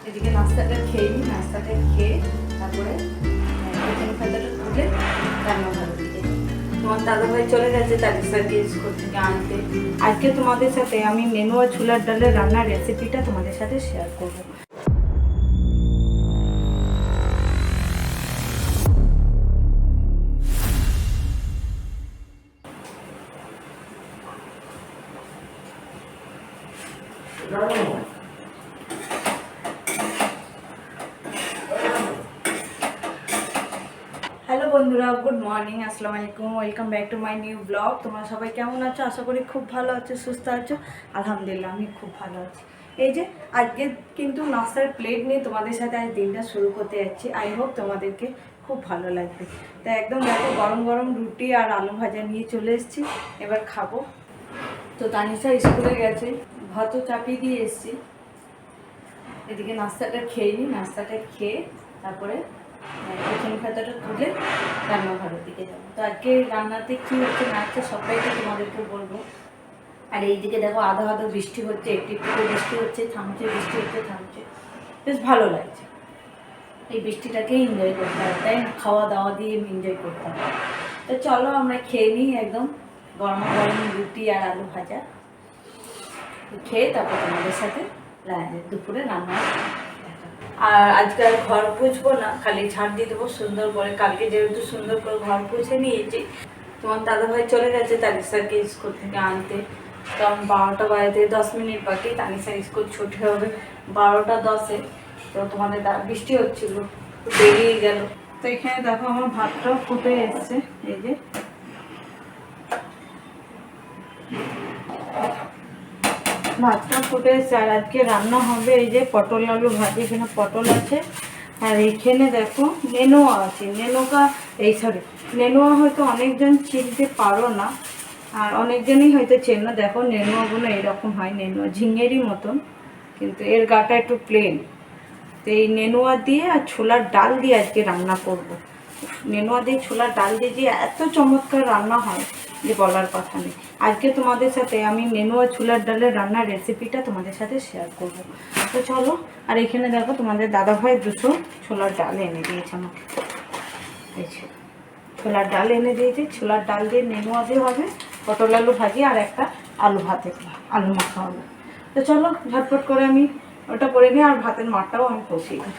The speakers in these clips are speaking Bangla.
এদিকে নাস্তাটা খেয়ে নিই, নাস্তাটা খেয়ে তারপরে টিফিন খাতাটা তুলে রান্নাঘরের দিকে তোমার দাদাভাই চলে গেছে তালিসাকে স্কুল থেকে আনতে। আজকে তোমাদের সাথে আমি নেনুয়া ছোলার ডালের রান্নার রেসিপিটা তোমাদের সাথে শেয়ার করব। হ্যালো বন্ধুরা, গুড মর্নিং, আসসালামু আলাইকুম, welcome back to my new blog. তোমরা সবাই কেমন আছো? আশা করি খুব ভালো আছো, সুস্থ আছো। আলহামদুলিল্লাহ আমি খুব ভালো আছি। এই যে আজকে কিন্তু নাস্তার প্লেট নিয়ে তোমাদের সাথে আজ দিনটা শুরু করতে যাচ্ছি। আই হোপ তোমাদেরকে খুব ভালো লাগবে। তো একদম দেখো গরম গরম রুটি আর আলু ভাজা নিয়ে চলে এসেছি, এবার খাবো। তো তানিশা স্কুলে গেছে, ভাতও চাপিয়ে দিয়ে এসেছি। এদিকে নাস্তাটা খেয়ে নিই, নাস্তাটা খেয়ে তারপরে টিফিন খাতাটা তুলে রান্নাঘরের দিকে যাবো। তো আজকে রান্নাতে কী হচ্ছে না হচ্ছে সবটাই তো তোমাদেরকে বলবো। আর এইদিকে দেখো আধা আধা বৃষ্টি হচ্ছে, একটু একটু করে বৃষ্টি হচ্ছে, থামছে, বৃষ্টি হচ্ছে, থামছে। বেশ ভালো লাগছে। এই বৃষ্টিটাকে এনজয় করতে হবে, তাই না? খাওয়া দাওয়া দিয়ে এনজয় করতে হবে। তো চলো আমরা খেয়ে নিই একদম গরম গরম রুটি আর আলু ভাজা খেয়ে তারপর তোমাদের সাথে দুপুরে রান্না। আর আজকাল ঘর পুছবো না, খালি ঝাড় দিয়ে দেবো সুন্দর করে। কালকে যেহেতু সুন্দর করে ঘর পুছে নিয়েছি, তোমার দাদাভাই চলে গেছে তানিশাকে স্কুল থেকে আনতে। তখন 12টা বাজতে 10 মিনিট বাকি, তানিশার স্কুল ছুটি হবে 12টা 10-এ। তো তোমাদের বৃষ্টি হচ্ছিল, বেরিয়ে গেল। তো এখানে দেখো আমার ভাতটাও ফুটে এসছে, এই যে ভাতটা ফুটে এসছে। আর আজকে রান্না হবে এই যে পটল আলু ভাজি। এখানে পটল আছে, আর এইখানে দেখো নেনুয়া আছে। নেনুয়া হয়তো অনেকজন চিনতে পারো না, আর অনেকজনই হয়তো চেনো। দেখো নেনুয়াগুলো এরকম হয়, নেনুয়া ঝিঙেরই মতন, কিন্তু এর গাটা একটু প্লেন। তো এই নেনুয়া দিয়ে আর ছোলার ডাল দিয়ে আজকে রান্না করব। নেনুয়া দিয়ে ছোলার ডাল দিয়ে যে এত চমৎকার রান্না হয় যে বলার কথা নেই। আজকে তোমাদের সাথে আমি নেনুয়া ছোলার ডালের রান্নার রেসিপিটা তোমাদের সাথে শেয়ার করব। তো চলো। আর এখানে দেখো তোমাদের দাদাভাই 200 ছোলার ডাল এনে দিয়েছে আমাকে। এই ছোলার ডাল এনে দিয়েছে, ছোলার ডাল দিয়ে নেনুয়া দিয়ে হবে, পটল আলু ভাজি আর একটা আলু আলু মাখা হবে। তো চলো ঝটপট করে আমি ওটা করে নিই, আর ভাতের মাঠটাও আমি কষিয়ে দিই।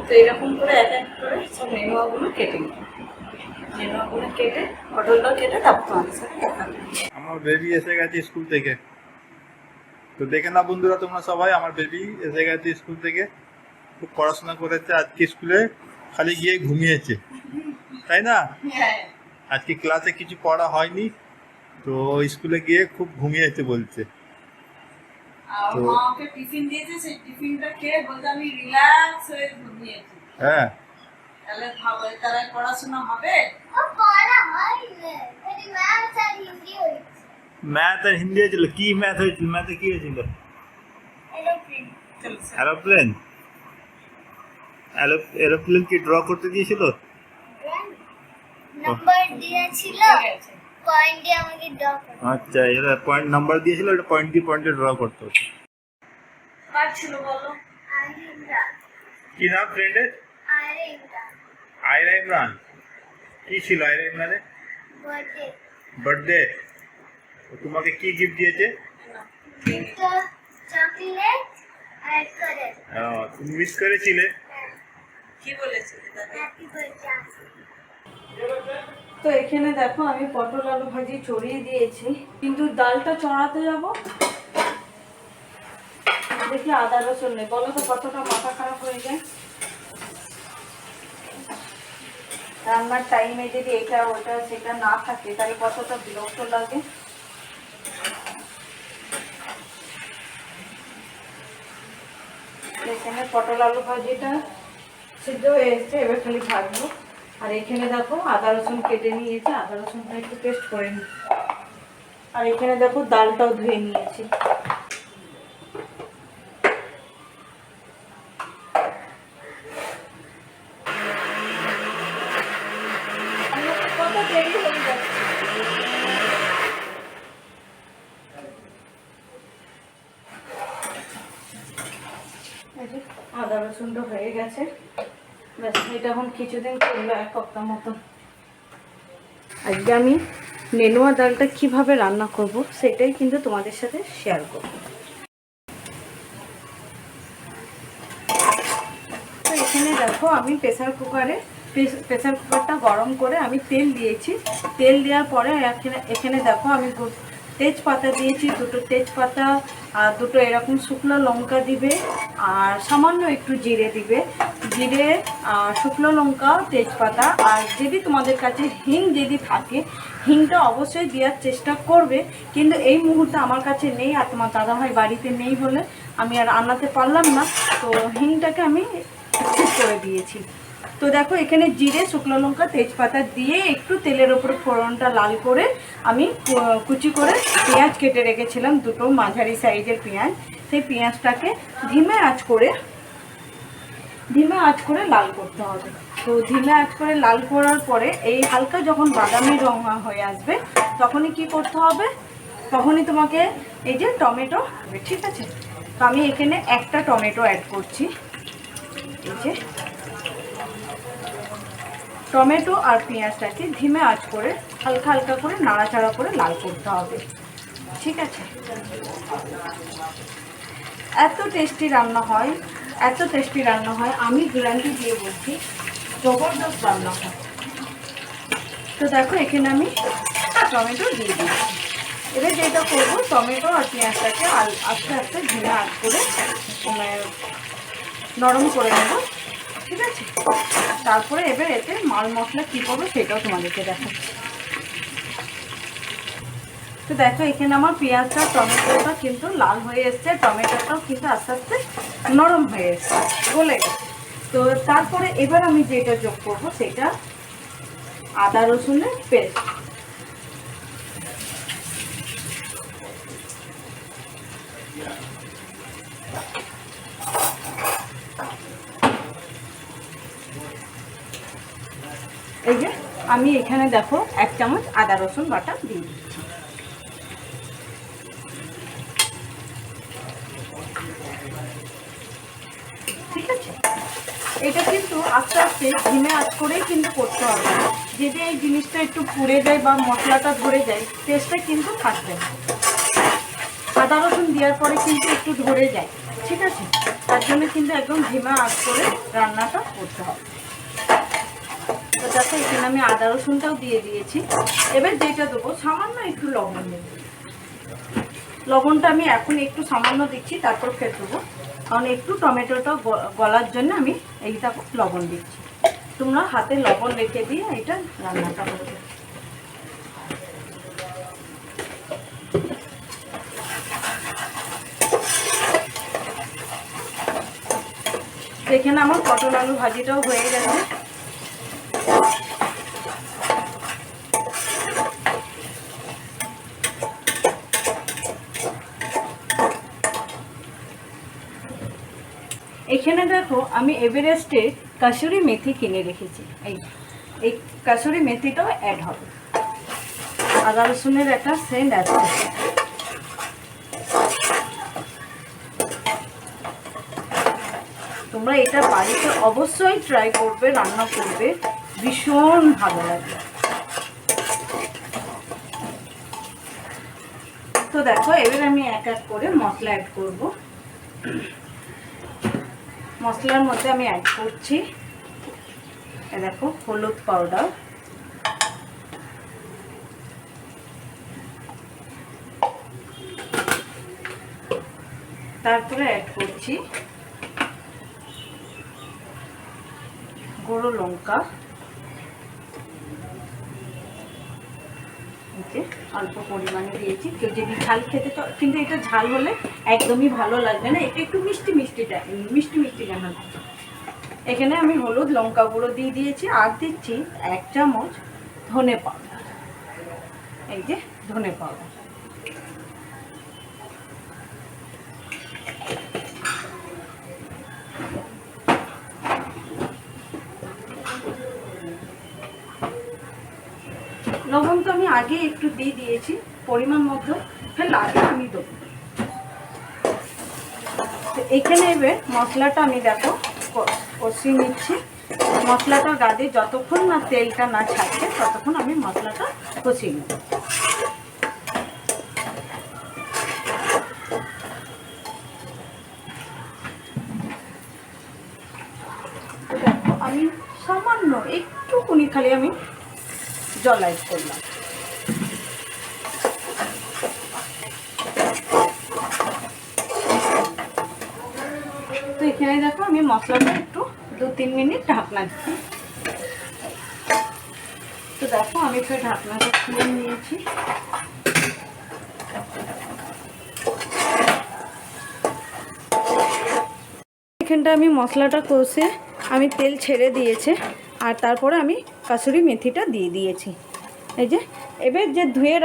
তো এরকম করে এক এক করে সব নেনুয়াগুলো কেটে নিই। নেনুয়াগুলো কেটে পটলটা কেটে তারপর তোমাদের সাথে দেখা করছি। আমার বেবি এসে গেছে স্কুল থেকে। তো দেখে না বন্ধুরা, তোমরা সবাই, আমার বেবি এসে গেছে স্কুল থেকে। খুব পড়াশোনা করেছে আজকে, স্কুলে খালি গিয়ে ঘুমিয়েছে, তাই না? আজকে ক্লাসে কিছু পড়া হয়নি, তো স্কুলে গিয়ে খুব ঘুমিয়েছে বলছে। আর মা ওকে টিফিন দিয়েছে, সেই টিফিনটা খেয়ে বলতে আমি রিল্যাক্স হয়ে ঘুমিয়েছি। হ্যাঁ, তাহলে ভাবো তারা পড়াশোনা হবে? ম্যাথ আর হিন্দি হয়েছিল। কি ম্যাথ হয়েছিল? ম্যাথে কি হয়েছিল? এরোপ্লেন। এরোপ্লেন কি ড্র করতে দিয়েছিল? নাম্বার দিয়েছিল, পয়েন্ট দিয়ে আমাকে ড্র করতে। আচ্ছা, এরা পয়েন্ট নাম্বার দিয়েছিল, এটা পয়েন্টে ড্র করতে হতো। কার ছিল বলো? আইরা, কি নাম ফ্রেন্ডের? আইরা, আয়রা ইমরান। কি ছিল আয়রা ইমরানে? বার্থডে। বার্থডে। তোমাকে কি গিফট দিয়েছে? একটা চকলেট আর করে। তুমি মিস করেছিলে? কি বলেছে? Happy birthday. তো এখানে দেখো আমি পটল আলু ভাজি চড়িয়ে দিয়েছি, কিন্তু ডালটা চড়াতে যাব দেখি আদা রসুন নেই। বলো তো কতটা মাথা খারাপ হয়ে যায় রান্নার টাইমে, যদি এটা ওটা সেটা না থাকে তাহলে কতটা বিরক্ত লাগে। এখানে পটল আলু ভাজিটা সিদ্ধ হয়ে এসছে, এবার খালি ভাজবো। আর এখানে দেখো আদা রসুন কেটে নিয়েছে, আদা রসুনটা একটু পেস্ট করে নিই। আর এখানে দেখো ডালটাও ধুয়ে নিয়েছি। কত দেরি হয়ে যাচ্ছে। আদা রসুনটা হয়ে গেছে, ব্যাস এটা এখন কিছুদিন করবো, 1 সপ্তাহ মতো। আজকে আমি নেনুয়া ডালটা কিভাবে রান্না করব সেটাই কিন্তু তোমাদের সাথে শেয়ার করব। তো এখানে দেখো আমি প্রেসার কুকারটা গরম করে আমি তেল দিয়েছি। তেল দেওয়ার পরে এখানে দেখো আমি তেজপাতা দিয়েছি, 2টো তেজপাতা আর 2টো এরকম শুকনো লঙ্কা দিবে, আর সামান্য একটু জিরে দিবে। জিরে, শুকনো লঙ্কা, তেজপাতা, আর যদি তোমাদের কাছে হিং যদি থাকে হিংটা অবশ্যই দেওয়ার চেষ্টা করবে, কিন্তু এই মুহূর্তে আমার কাছে নেই আর তোমার দাদাভাই বাড়িতে নেই বলে আমি আর আনাতে পারলাম না, তো হিংটাকে আমি স্কিপ করে দিয়েছি। তো দেখো এখানে জিরে, শুকনো লঙ্কা, তেজপাতা দিয়ে একটু তেলের ওপরে ফোড়নটা লাল করে আমি কুচি করে পেঁয়াজ কেটে রেখেছিলাম, 2টো মাঝারি সাইজের পেঁয়াজ, সেই পেঁয়াজটাকে ধীমে আঁচ করে লাল করতে হবে। তো ধীমে আঁচ করে লাল করার পরে এই হালকা যখন বাদামি রং হয়ে আসবে তখনই কি করতে হবে, তখনই তোমাকে এই যে টমেটো, ঠিক আছে। তো আমি এখানে একটা টমেটো অ্যাড করছি। এই যে টমেটো আর পেঁয়াজটাকে ধীমে আঁচ করে হালকা হালকা করে নাড়াচাড়া করে লাল করতে হবে, ঠিক আছে। এত টেস্টি রান্না হয়, আমি গ্যারান্টি দিয়ে বলছি, জবরদস্ত রান্না হয়। তো দেখো এখানে আমি টমেটো দিয়ে দিচ্ছি। এবার যেটা করবো, টমেটো আর পেঁয়াজটাকে আস্তে আস্তে ধীমে আঁচ করে নরম করে নেব, ঠিক আছে। তারপরে এবার এতে মাল মশলা কী করবো সেটাও তোমাদেরকে দেখাচ্ছি। তো দেখো এখানে আমার পেঁয়াজটা, টমেটোটা কিন্তু লাল হয়ে এসছে, টমেটোটাও কিন্তু আস্তে আস্তে নরম হয়ে এসছে, গলে গেছে। তো তারপরে এবার আমি যেটা যোগ করবো সেটা আদা রসুনের পেস্ট। এই যে আমি এখানে দেখো 1 চামচ আদা রসুন বাটা দিয়ে দিচ্ছি। ঠিক আছে, এটা কিন্তু আস্তে আস্তে ধীমে আঁচ করেই কিন্তু করতে হবে। যদি এই জিনিসটা একটু পুড়ে যায় বা মশলাটা ধরে যায়, টেস্টটা কিন্তু থাকবে না। আদা রসুন দেওয়ার পরে কিন্তু একটু ধরে যায়, ঠিক আছে। তার জন্য কিন্তু একদম ধীমে আঁচ করে রান্নাটা করতে হবে। তো দেখো এখানে আমি আদা রসুনটাও দিয়ে দিয়েছি। এবার যেটা দেবো, সামান্য একটু লবণ দেব। লবণটা আমি এখন একটু সামান্য দিচ্ছি, তারপর ফের দেবো, কারণ একটু টমেটোটা গলার জন্য আমি এইটা লবণ দিচ্ছি। তোমরা হাতে লবণ রেখে দিয়ে এটা রান্নাটা করবে। এখানে আমার পটল আলু ভাজিটাও হয়ে গেছে। এখানে দেখো আমি এভারেস্টে কাসুরি মেথি কিনে রেখেছি, এই কাসুরি মেথিটাও অ্যাড হবে, আদা রসুনের একটা সেন্ট আছে। তোমরা এটা বাড়িতে অবশ্যই ট্রাই করবে, রান্না করবে, ভীষণ ভালো লাগবে। তো দেখো এবার আমি এক এক করে মশলা অ্যাড করব। মশলার মধ্যে আমি অ্যাড করছি, দেখো হলুদ পাউডার, তারপরে অ্যাড করছি গুঁড়ো লঙ্কা, অল্প পরিমাণে দিয়েছি। কেউ যদি ঝাল খেতে, তো কিন্তু এটা ঝাল হলে একদমই ভালো লাগবে না, এটা একটু মিষ্টি মিষ্টি যেন। এখানে আমি হলুদ লঙ্কা গুঁড়ো দিয়ে দিয়েছি, আর দিচ্ছি 1 চামচ ধনে পাউডার। এই যে ধনে পাউডার, আগে একটু দিয়ে দিয়েছি পরিমাণ মতো, ফের লাগে আমি দেবো। তো এখানে এবার মশলাটা আমি দেখো কষিয়ে নিচ্ছি। মশলাটা গাদে যতক্ষণ না তেলটা না ছাড়ছে ততক্ষণ আমি মশলাটা কষিয়ে নেব। দেখো আমি সামান্য একটুকুনি খালি আমি জল অ্যাড করলাম। তো এখানে দেখো আমি মশলাটা একটু 2-3 মিনিট ঢাকনা দিচ্ছি। তো দেখো আমি ফের ঢাকনাটা খুলে নিয়েছি। এখানটা আমি মশলাটা কষে আমি তেল ছেড়ে দিয়েছে, আর তারপরে আমি কাসুরি মেথিটা দিয়ে দিয়েছি। এই যে এবার যে ধুয়ে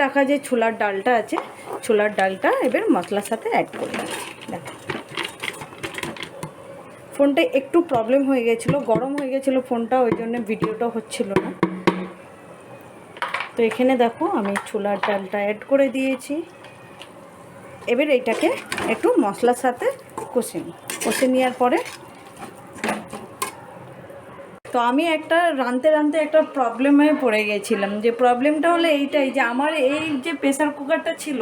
রাখা যে ছোলার ডালটা আছে, ছোলার ডালটা এবার মশলার সাথে অ্যাড করে দিচ্ছি। দেখো ফোনটা একটু প্রবলেম হয়ে গেছিলো, গরম হয়ে গেছিলো ফোনটা, ওই জন্য ভিডিওটা হচ্ছিল না। তো এখানে দেখো আমি ছোলার ডালটা অ্যাড করে দিয়েছি। এবার এইটাকে একটু মশলার সাথে কষে নেওয়ার পরে তো আমি রাঁধতে একটা প্রবলেমে পড়ে গেছিলাম। যে প্রবলেমটা হলো এইটাই, যে আমার এই যে প্রেসার কুকারটা ছিল,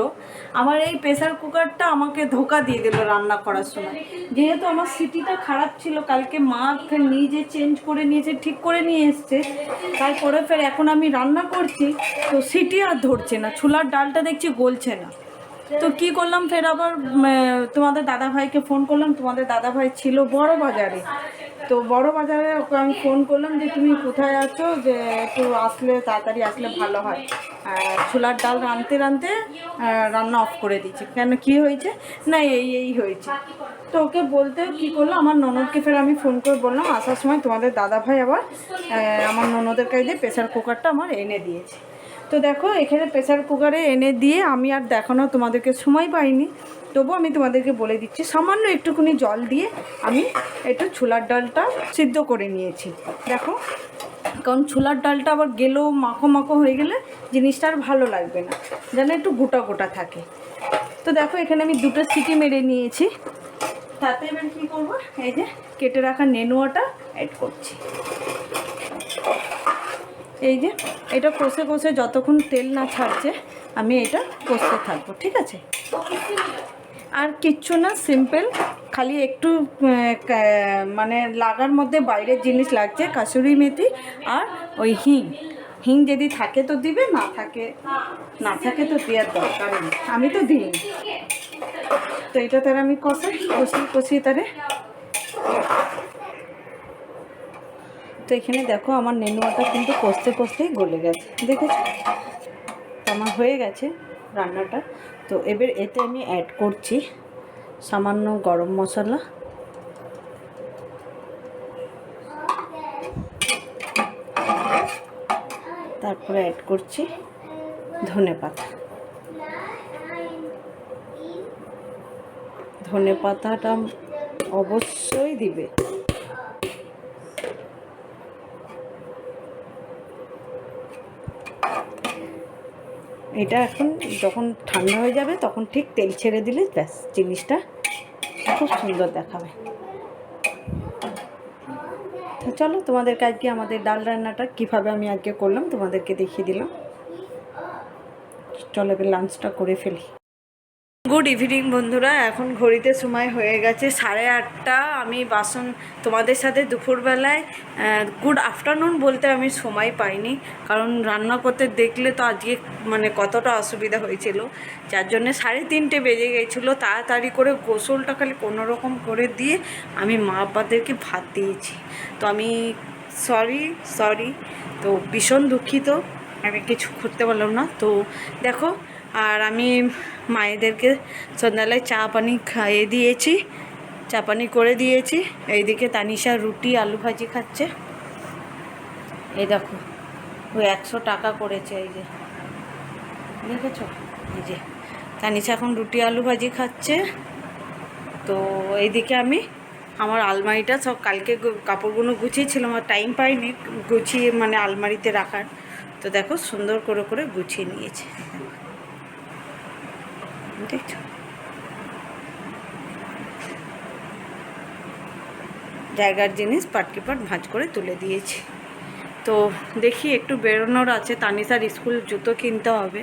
আমার এই প্রেসার কুকারটা আমাকে ধোকা দিয়ে দিল রান্না করার সময়। যেহেতু আমার সিটিটা খারাপ ছিল, কালকে মা ফের নিজে চেঞ্জ করে নিয়েছে, ঠিক করে নিয়ে এসছে। তারপরে ফের এখন আমি রান্না করছি, তো সিটি আর ধরছে না, ছোলার ডালটা দেখছি গলছে না। তো কি করলাম, ফের আবার তোমাদের দাদাভাইকে ফোন করলাম। তোমাদের দাদাভাই ছিল বড় বাজারে, তো বড় বাজারে ওকে আমি ফোন করলাম যে তুমি কোথায় আছো, যে একটু আসলে তাড়াতাড়ি আসলে ভালো হয়। ছোলার ডাল রাঁধতে রান্না অফ করে দিয়েছি। কেন, কি হয়েছে না, এই হয়েছে। তো ওকে বলতে কী করলো, আমার ননদকে ফের আমি ফোন করে বললাম আসার সময় তোমাদের দাদাভাই আবার আমার ননদের কাছে দিয়ে প্রেসার কুকারটা আমার এনে দিয়েছে। তো দেখো এখানে প্রেসার কুকারে এনে দিয়ে আমি আর দেখানো তোমাদেরকে সময় পাইনি, তবু আমি তোমাদেরকে বলে দিচ্ছি। সামান্য একটুখানি জল দিয়ে আমি একটু ছোলার ডালটা সিদ্ধ করে নিয়েছি। দেখো, কারণ ছোলার ডালটা আবার গেলেও মাখো হয়ে গেলে জিনিসটা আর ভালো লাগবে না, যেন একটু গোটা গোটা থাকে। তো দেখো এখানে আমি 2টো সিটি মেরে নিয়েছি। তাতে এবার কী করবো, এই যে কেটে রাখা নেনুয়াটা অ্যাড করছি। এই যে এটা কষে যতক্ষণ তেল না ছাড়ছে আমি এটা কষতে থাকবো, ঠিক আছে? আর কিচ্ছু না, সিম্পল, খালি একটু মানে লাগার মধ্যে বাইরের জিনিস লাগছে, কাসুরি মেথি আর ওই হিং যদি থাকে তো দিবে, না থাকে তো দেওয়ার দরকার নেই, আমি তো দিই। তো এটা তারা আমি কষিয়ে তারে। তো এখানে দেখো আমার নেনুয়াটা কিন্তু কষতেই গলে গেছে, দেখেছো? আমার হয়ে গেছে রান্নাটা। তো এবার এতে আমি অ্যাড করছি সামান্য গরম মশলা, তারপরে অ্যাড করছি ধনে পাতাটা অবশ্যই দিবে। এটা এখন যখন ঠান্ডা হয়ে যাবে তখন ঠিক তেল ছেড়ে দিলে ব্যাস, জিনিসটা খুব সুন্দর দেখাবে। তো চলো তোমাদেরকে আজকে আমাদের ডাল রান্নাটা কীভাবে আমি আজকে করলাম তোমাদেরকে দেখিয়ে দিলাম। চলো এবার লাঞ্চটা করে ফেলি। গুড ইভিনিং বন্ধুরা, এখন ঘড়িতে সময় হয়ে গেছে 8:30। আমি বাসন তোমাদের সাথে দুপুরবেলায় গুড আফটারনুন বলতে আমি সময় পাইনি, কারণ রান্না করতে দেখলে তো আজকে মানে কতটা অসুবিধা হয়েছিল, যার জন্যে 3:30 বেজে গেছিলো। তাড়াতাড়ি করে গোসলটা খালি কোনোরকম করে দিয়ে আমি মা বাবাদেরকে ভাত দিয়েছি। তো আমি সরি, তো ভীষণ দুঃখিত, আমি কিছু করতে পারলাম না। তো দেখো, আর আমি মায়েদেরকে সন্ধ্যাবেলায় চা পানি করে দিয়েছি। এইদিকে তানিশা রুটি আলু ভাজি খাচ্ছে। এই দেখো, ওই 100 টাকা করেছে, এই যে দেখেছো, এই যে তানিশা এখন রুটি আলু ভাজি খাচ্ছে। তো এইদিকে আমি আমার আলমারিটা সব কালকে কাপড়গুলো গুছিয়েছিলাম, আমার টাইম পাইনি গুছিয়ে মানে আলমারিতে রাখার। তো দেখো সুন্দর করে করে গুছিয়ে নিয়েছে, দেখছো? জায়গার জিনিস পাটকে পাট ভাঁজ করে তুলে দিয়েছি। তো দেখি একটু বেরোনোর আছে, তানিশার স্কুল জুতো কিনতে হবে,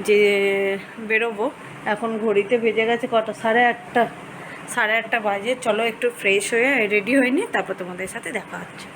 যে বেরোবো। এখন ঘড়িতে বেজে গেছে কটা, 8:30। 8:30 বাজে। চলো একটু ফ্রেশ হয়ে রেডি হয়ে নিই, তারপর তোমাদের সাথে দেখা হচ্ছে।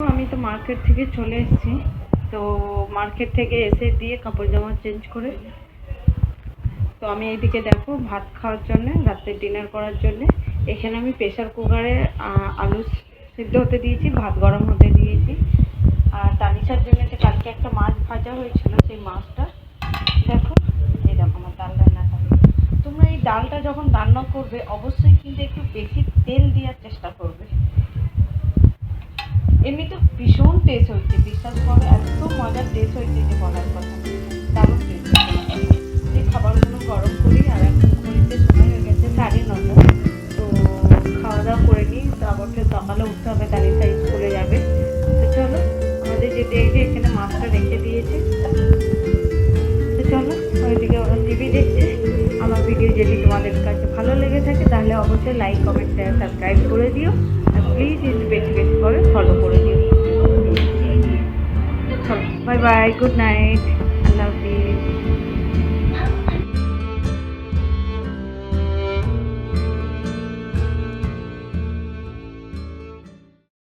আমি তো মার্কেট থেকে চলে এসেছি। তো মার্কেট থেকে এসে দিয়ে কাপড় জামা চেঞ্জ করে, তো আমি এইদিকে দেখো ভাত খাওয়ার জন্য, রাত্রে ডিনার করার জন্য এখানে আমি প্রেশার কুকারে আলু সিদ্ধ হতে দিয়েছি, ভাত গরম হতে দিয়েছি। আর তানিশার জন্য যে কালকে একটা মাছ ভাজা হয়েছিল, সেই মাছটা দেখো, এই দেখো আমার ডাল রান্না করে। তোমরা এই ডালটা যখন রান্না করবে অবশ্যই কিন্তু একটু বেশি তেল দেওয়ার চেষ্টা করবে। এমনি তো ভীষণ টেস্ট হয়েছে, বিশ্বাস করো, এত মজার টেস্ট হয়েছে যে বলার কথা, দারুণ টেস্ট হয়েছে। এই খাবারগুলো গরম করি, আর এখন ঘড়িতে সময় হয়ে গেছে 9:30। তো খাওয়া দাওয়া করে নিই, তারপর সকালে উঠতে হবে, তানিশা স্কুলে যাবে। তো চলো, আমাদের যেতে এই যে এখানে মাছটা রেখে দিয়েছে। তো চলো, ওইদিকে ওরা টিভি দেখছে। আমার ভিডিও যদি তোমাদের কাছে ভালো লেগে থাকে তাহলে অবশ্যই লাইক, কমেন্ট, শেয়ার, সাবস্ক্রাইব করে দিও। আর প্লিজ বেশি বেশি করে ফলো করে দিও। চলো, বাই বাই, গুড নাইট।